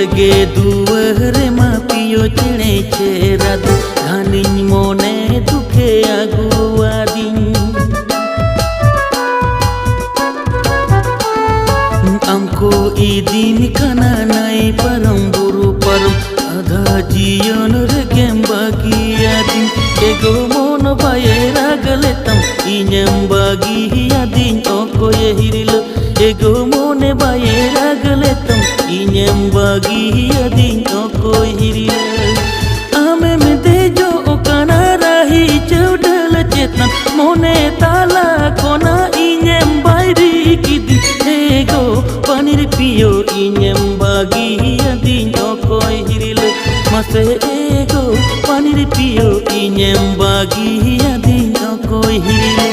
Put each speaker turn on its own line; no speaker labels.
बाड़गे दुआरे मा पियो चेणे चेरा घानिन मोने दुखे आगुआदिन आमको इदिन काना नाई परम बुरु परम आधा जीवन रेगेम बागियादिन एगो मन बाये रागलेतम इñam bagiyaदिन okoye hirilo एगो मन बाये रागलेतम इñam bagiyaदिन okoye hirilo आमे में देजो ओकाना राही चौडल चेतन मोने ताला कोना इñam बायरी किदिन एगो पानिर पियो इñam bagiyaदिन okoye hirilo mase ego panir piyo iñam bagiyaदिन okoye hirilo